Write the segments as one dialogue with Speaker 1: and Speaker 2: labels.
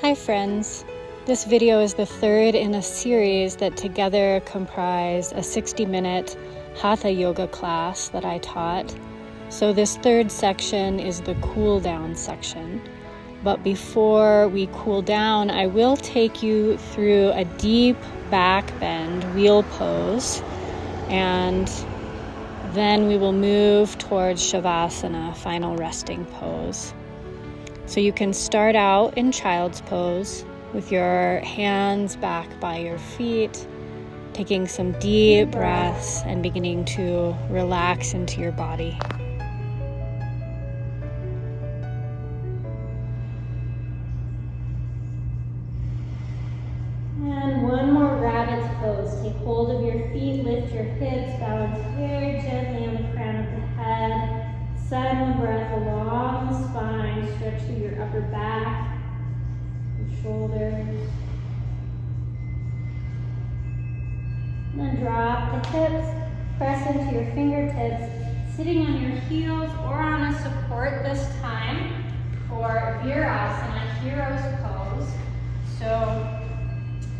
Speaker 1: Hi friends, this video is the third in a series that together comprise a 60-minute Hatha yoga class that I taught. So this third section is the cool down section. But before we cool down, I will take you through a deep back bend wheel pose, and then we will move towards Shavasana, final resting pose. So you can start out in child's pose with your hands back by your feet, taking some deep breaths and beginning to relax into your body. And one more rabbit's pose. Take hold of your feet, lift your hips, balance very gently on the crown of the head. Send the breath along the spine, stretch through your upper back, your shoulders. And then drop the hips, press into your fingertips, sitting on your heels or on a support this time for Virasana, hero's pose. So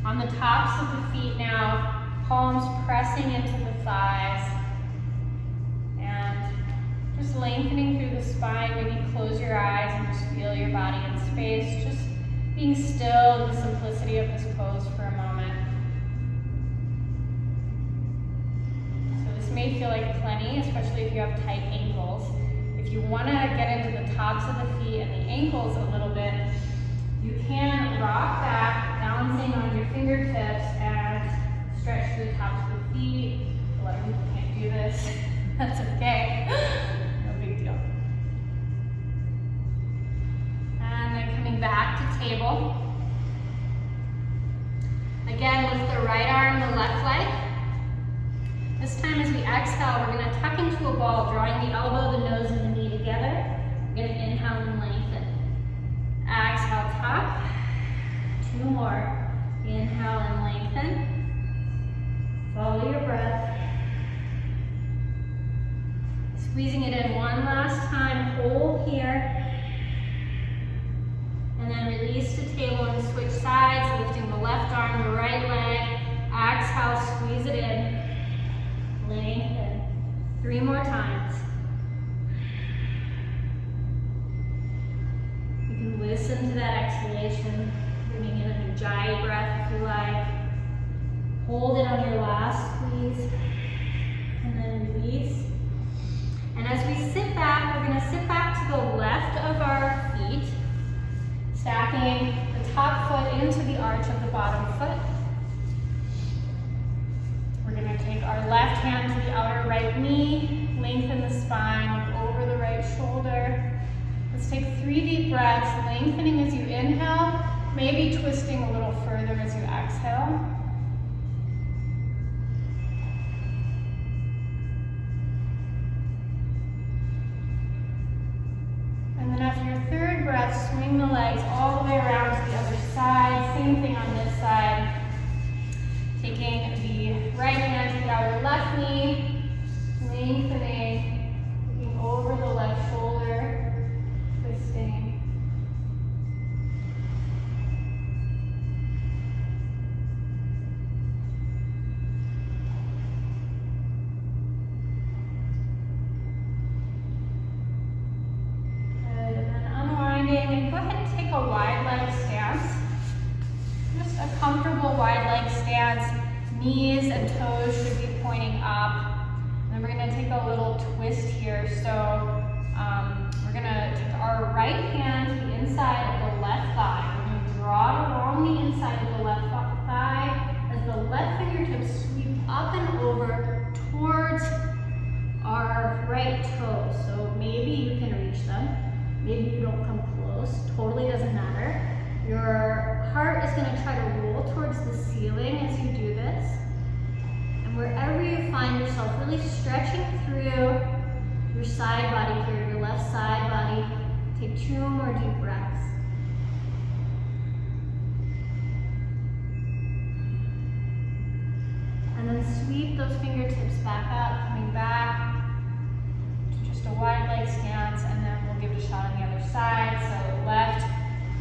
Speaker 1: on the tops of the feet now, palms pressing into the thighs. Just lengthening through the spine, maybe close your eyes and just feel your body in space. Just being still, the simplicity of this pose for a moment. So this may feel like plenty, especially if you have tight ankles. If you want to get into the tops of the feet and the ankles a little bit, you can rock back, balancing on your fingertips and stretch through the tops of the feet. A lot of people can't do this. That's okay. Back to table. Again, lift the right arm, the left leg. This time as we exhale, we're going to tuck into a ball, drawing the elbow, the nose, and the knee together. We're going to inhale and lengthen. Exhale, tuck. Two more. Inhale and lengthen. Follow your breath. Squeezing it in one last time. Hold here. And then release to table and switch sides, lifting the left arm, the right leg. Exhale, squeeze it in. Lengthen. 3 more times. You can listen to that exhalation, bringing in a Ujjayi breath if you like. Hold it on your last squeeze, and then release. And as we sit back, we're going to sit back to the left of our feet, stacking the top foot into the arch of the bottom foot. We're going to take our left hand to the outer right knee, lengthen the spine, look over the right shoulder. Let's take 3 deep breaths, lengthening as you inhale, maybe twisting a little further as you exhale. And then after your third breath, swing the legs all the way around to the other side. Same thing on this side. Taking the right hand to the outer left knee, lengthening, looking over the left shoulder, twisting. And go ahead and take a wide leg stance. Just a comfortable wide leg stance. Knees and toes should be pointing up. And then we're going to take a little twist here. So we're going to take our right hand to the inside of the left thigh. We're going to draw it along the inside of the left thigh as the left fingertips sweep up and over towards our right toes. So maybe you can reach them. Maybe you don't come close, totally doesn't matter. Your heart is going to try to roll towards the ceiling as you do this. And wherever you find yourself, really stretching through your side body here, your left side body. Take 2 more deep breaths. And then sweep those fingertips back up, coming back. Just a wide leg stance, and then we'll give it a shot on the other side. So left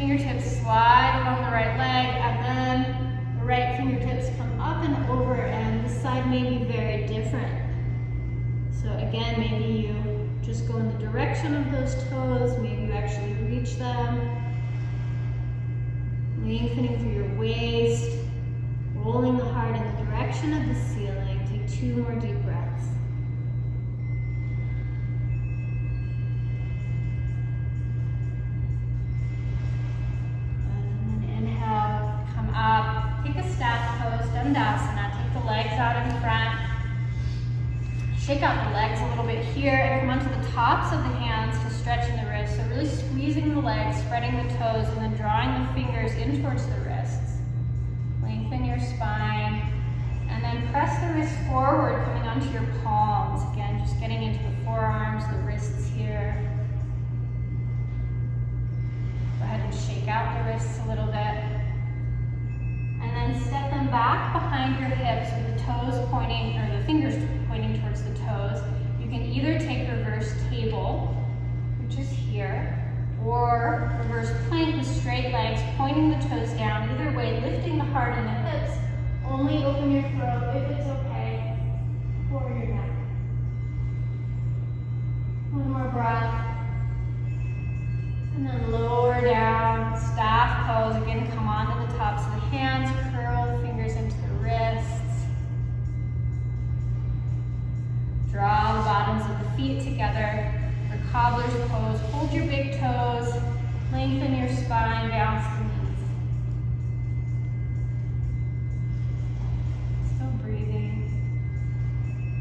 Speaker 1: Fingertips slide along the right leg, and then the right fingertips come up and over, and this side may be very different. So again, maybe you just go in the direction of those toes, maybe you actually reach them. Lengthening through your waist, rolling the heart in the direction of the ceiling. Take 2 more deep breaths. And then inhale, come up, take a staff pose, Dandasana. Take the legs out in front. Shake out the legs a little bit here and come onto the tops of the hands to stretch in the wrists. So really squeezing the legs, spreading the toes, and then drawing the fingers in towards the wrists. Lengthen your spine. And then press the wrists forward, coming onto your palms. Again, just getting into the forearms, the wrists here. Go ahead and shake out the wrists a little bit. And then step them back behind your hips with the toes pointing, or the fingers pointing towards the toes. You can either take reverse table, which is here, or reverse plank with straight legs, pointing the toes down. Either way, lifting the heart and the hips. Only open your throat if it's okay for your neck. One more breath. And then lower down, staff pose. Again, come onto the tops of the hands, curl the fingers into the wrists. Draw the bottoms of the feet together for cobbler's pose. Hold your big toes, lengthen your spine, bounce the knees. Still breathing.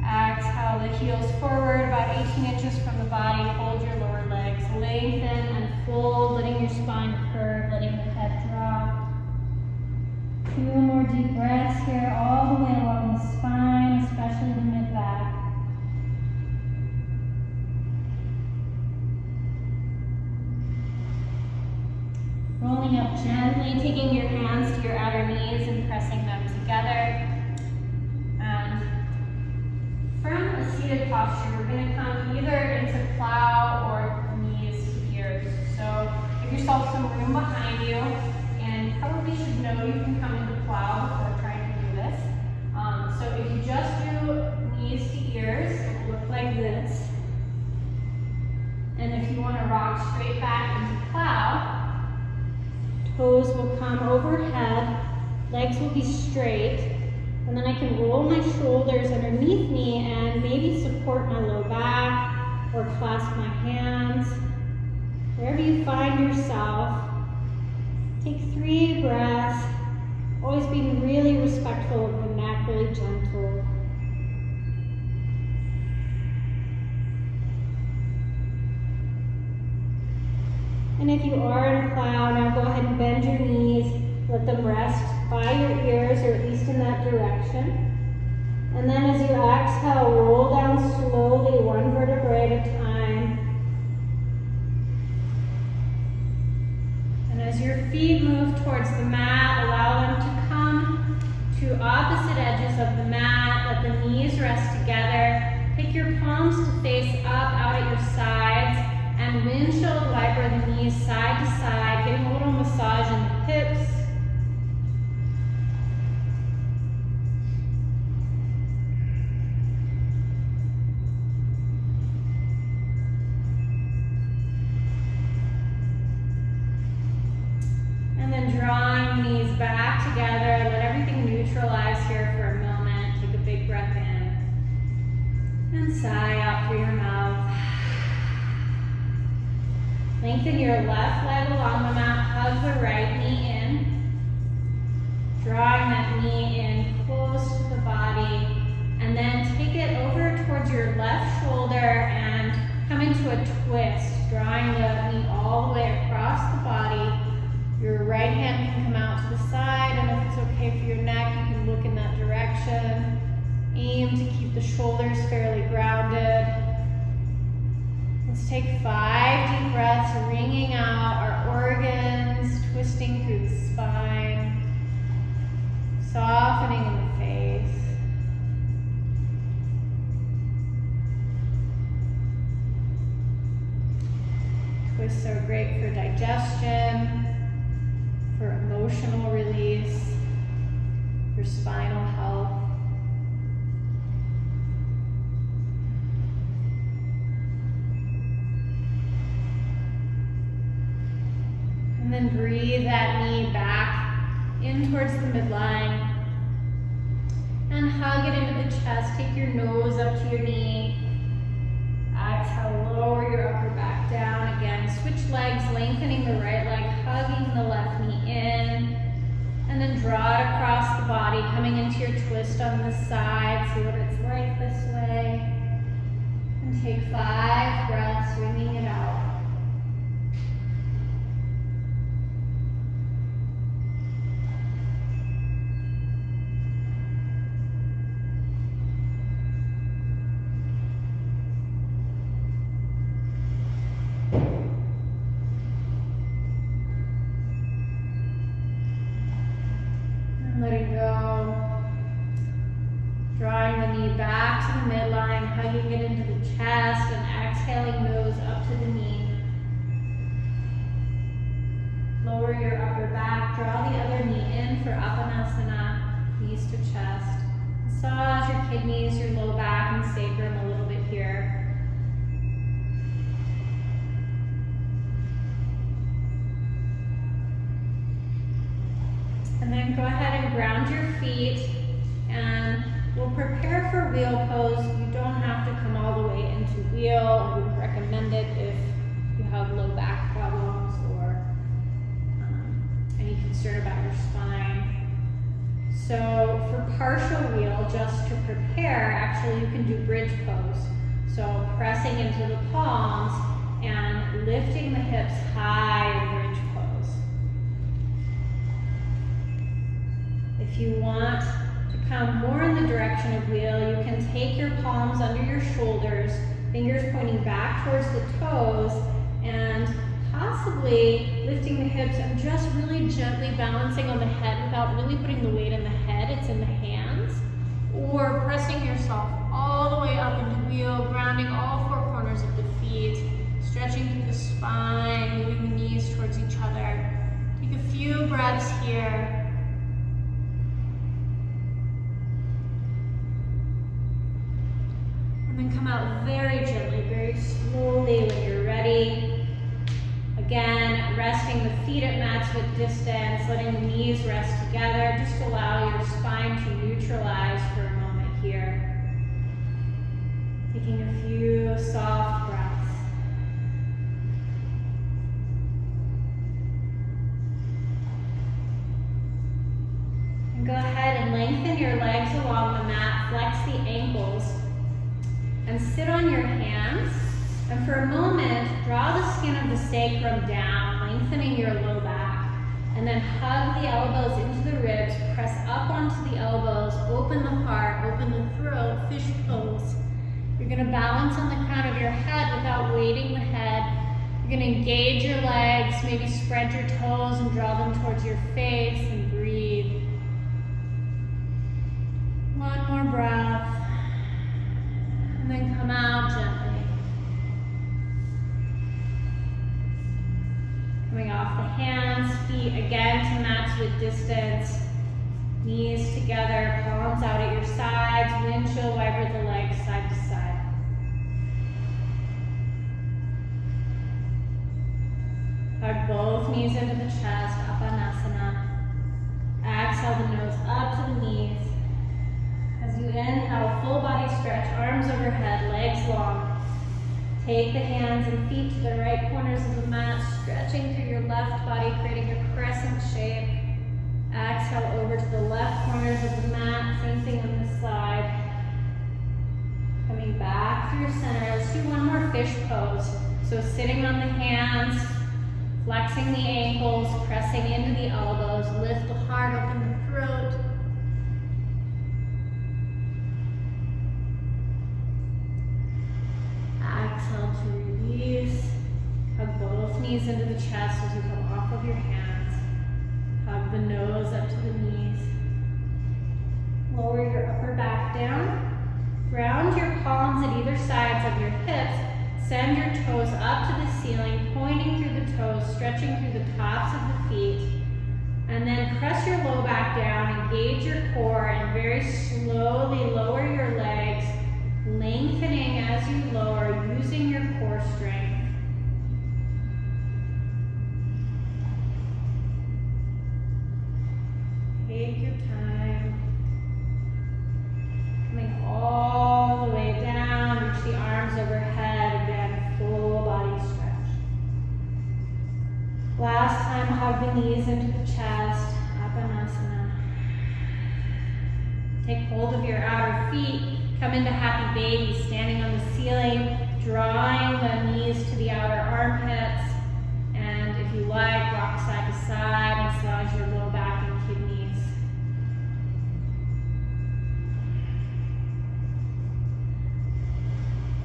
Speaker 1: Exhale the heels forward, about 18 inches from the body. Hold your lower legs, lengthen and fold, letting your spine curve, letting the head drop. 2 more deep breaths here, all the way along the spine, especially the mid-back. Rolling up gently, taking your hands to your outer knees and pressing them together. And from a seated posture, we're going to come either into plow or knees to ears. So give yourself some room behind you, and probably should know you can come into plow before trying to do this. So if you just do knees to ears, it will look like this. And if you want to rock straight back into plow, toes will come overhead, legs will be straight, and then I can roll my shoulders underneath me and maybe support my low back or clasp my hands. Wherever you find yourself, take 3 breaths, always being really respectful of the neck, really gentle. And if you are in plow, now go ahead and bend your knees, let them rest by your ears, or at least in that direction. And then as you exhale, roll down slowly, 1 vertebrae at a time. And as your feet move towards the mat, allow them to come to opposite edges of the mat. Let the knees rest together. Pick your palms to face up, out at your sides. And windshield wiper the knees side to side, getting a little massage in the hips. And then drawing the knees back together, let everything neutralize here for a moment. Take a big breath in and sigh out through your mouth. Lengthen your left leg along the mat, hug the right knee in. Drawing that knee in close to the body. And then take it over towards your left shoulder and come into a twist. Drawing the knee all the way across the body. Your right hand can come out to the side, and if it's okay for your neck, you can look in that direction. Aim to keep the shoulders fairly grounded. Let's take 5 deep breaths, wringing out our organs, twisting through the spine, softening in the face. Twists are great for digestion. emotional release, your spinal health. And then breathe that knee back in towards the midline. And hug it into the chest. Take your nose up to your knee. Exhale, lower your upper back down. Again, switch legs, lengthening the right leg, hugging the left knee in. And then draw it across the body, coming into your twist on this side. See what it's like this way. And take 5 breaths, bringing it out. Letting go, drawing the knee back to the midline, hugging it into the chest, and exhaling nose up to the knee. Lower your upper back, draw the other knee in for Uttanasana, knees to chest. Massage your kidneys, your low back, and sacrum a little bit here. And then go ahead and ground your feet, and we'll prepare for wheel pose. You don't have to come all the way into wheel. I would recommend it if you have low back problems or any concern about your spine. So for partial wheel, just to prepare, actually you can do bridge pose. So pressing into the palms and lifting the hips high in bridge pose. If you want to come more in the direction of wheel, you can take your palms under your shoulders, fingers pointing back towards the toes, and possibly lifting the hips and just really gently balancing on the head without really putting the weight in the head, it's in the hands. Or pressing yourself all the way up into wheel, grounding all 4 corners of the feet, stretching through the spine, moving the knees towards each other. Take a few breaths here. And then come out very gently, very slowly when you're ready. Again, resting the feet at match width distance, letting the knees rest together. Just allow your spine to neutralize for a moment here. Taking a few soft breaths. And go ahead and lengthen your legs along the mat, flex the ankles. And sit on your hands, and for a moment, draw the skin of the sacrum down, lengthening your low back, and then hug the elbows into the ribs, press up onto the elbows, open the heart, open the throat, fish pose. You're gonna balance on the crown of your head without weighting the head. You're gonna engage your legs, maybe spread your toes and draw them towards your face, and breathe. One more breath. And then come out gently. Coming off the hands, feet again to match with distance. Knees together, palms out at your sides, windshield wiper the legs side to side. Hug both knees into the chest, Uttanasana. Exhale the nose up to the knees. As you inhale, full body stretch, arms overhead, legs long. Take the hands and feet to the right corners of the mat, stretching through your left body, creating a crescent shape. Exhale over to the left corners of the mat, same thing on this side. Coming back through center. Let's do one more fish pose. So sitting on the hands, flexing the ankles, pressing into the elbows, lift the heart, open the throat. Exhale to release. Hug both knees into the chest as you come off of your hands. Hug the nose up to the knees. Lower your upper back down. Ground your palms at either sides of your hips. Send your toes up to the ceiling, pointing through the toes, stretching through the tops of the feet. And then engage your core and very slowly lower your legs, lengthening as you lower, using your core strength. Take your time. Coming all the way down, reach the arms overhead, again, full body stretch. Last time, hug the knees into the chest, Apanasana. Take hold of your outer feet, come into happy baby, standing on the ceiling, drawing the knees to the outer armpits, and if you like, rock side to side, massage your low back and kidneys.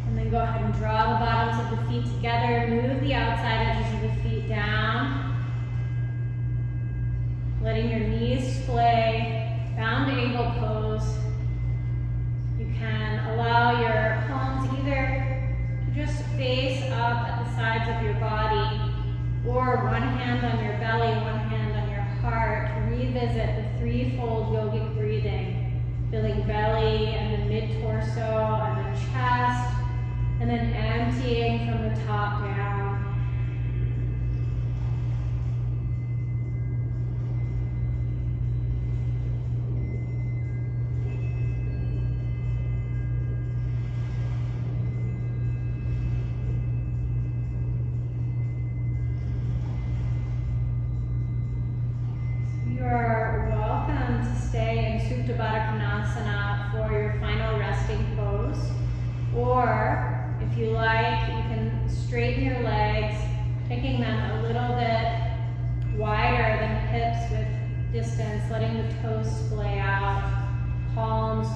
Speaker 1: And then go ahead and draw the bottoms of the feet together, move the outside edges of the feet down, letting your knees splay, bound angle pose. You can allow your palms either to just face up at the sides of your body, or one hand on your belly, one hand on your heart. Revisit the threefold yogic breathing, filling belly and the mid-torso and the chest, and then emptying from the top down. You are welcome to stay in Supta Baddha Konasana for your final resting pose, or if you like, you can straighten your legs, taking them a little bit wider than hips with distance, letting the toes splay out, palms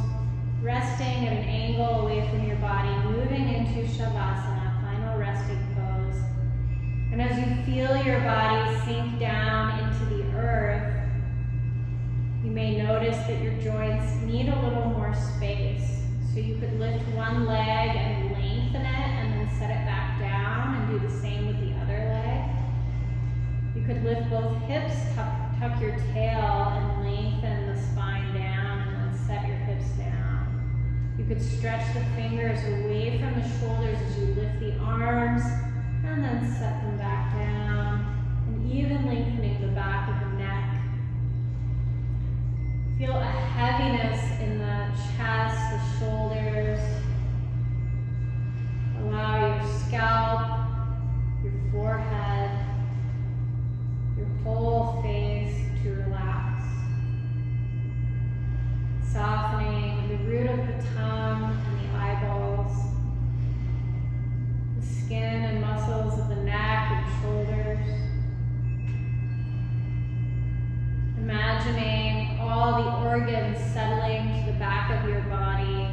Speaker 1: resting at an angle away from your body, moving into Shavasana, final resting pose. And as you feel your body sink down into the earth, you may notice that your joints need a little more space. So you could lift one leg and lengthen it and then set it back down and do the same with the other leg. You could lift both hips, tuck your tail and lengthen the spine down and then set your hips down. You could stretch the fingers away from the shoulders as you lift the arms and then set them back down, and even lengthening the back of the neck. Feel a heaviness in the chest, the shoulders. Allow your scalp, your forehead, your whole face to relax. Softening the root of the tongue and the eyeballs, the skin and muscles of the neck and shoulders. Imagining all the organs settling to the back of your body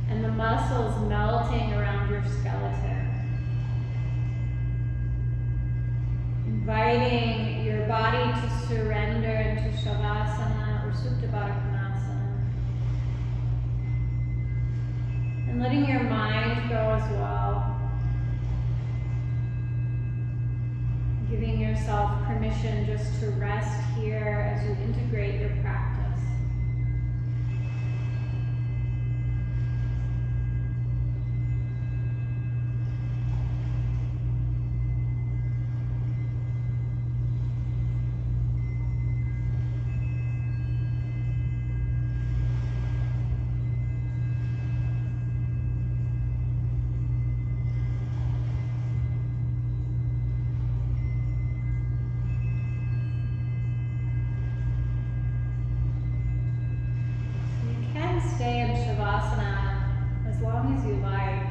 Speaker 1: and the muscles melting around your skeleton. Inviting your body to surrender into Shavasana or Supta Baddha Konasana. And letting your mind go as well. Giving yourself permission just to rest here as you integrate your practice. Stay in Shavasana as long as you like.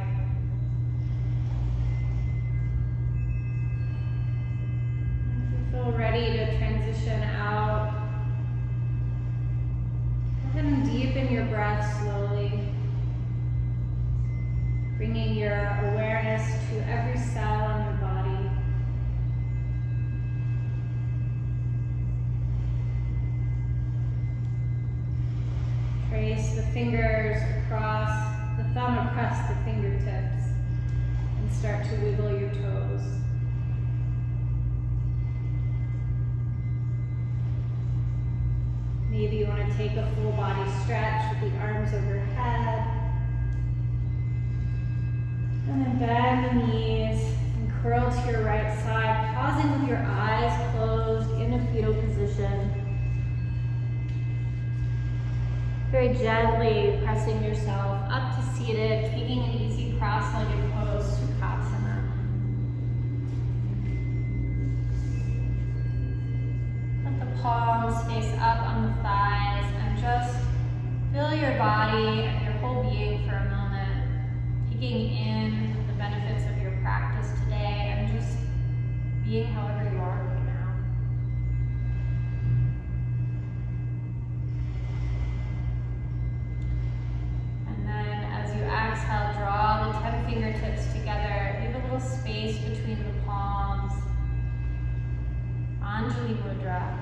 Speaker 1: If you feel ready to transition out, go ahead and deepen your breath slowly, bringing your awareness to every cell in your body. Trace the fingers across, the thumb across the fingertips, and start to wiggle your toes. Maybe you want to take a full body stretch with the arms overhead. And then bend the knees and curl to your right side, pausing with your eyes closed in a fetal position. Very gently pressing yourself up to seated, taking an easy cross-legged pose, Sukhasana. Let the palms face up on the thighs and just feel your body and your whole being for a moment, taking in the benefits of your practice today and just being however you are right now. And then as you exhale, draw the 10 fingertips together. Leave a little space between the palms. Anjali Mudra.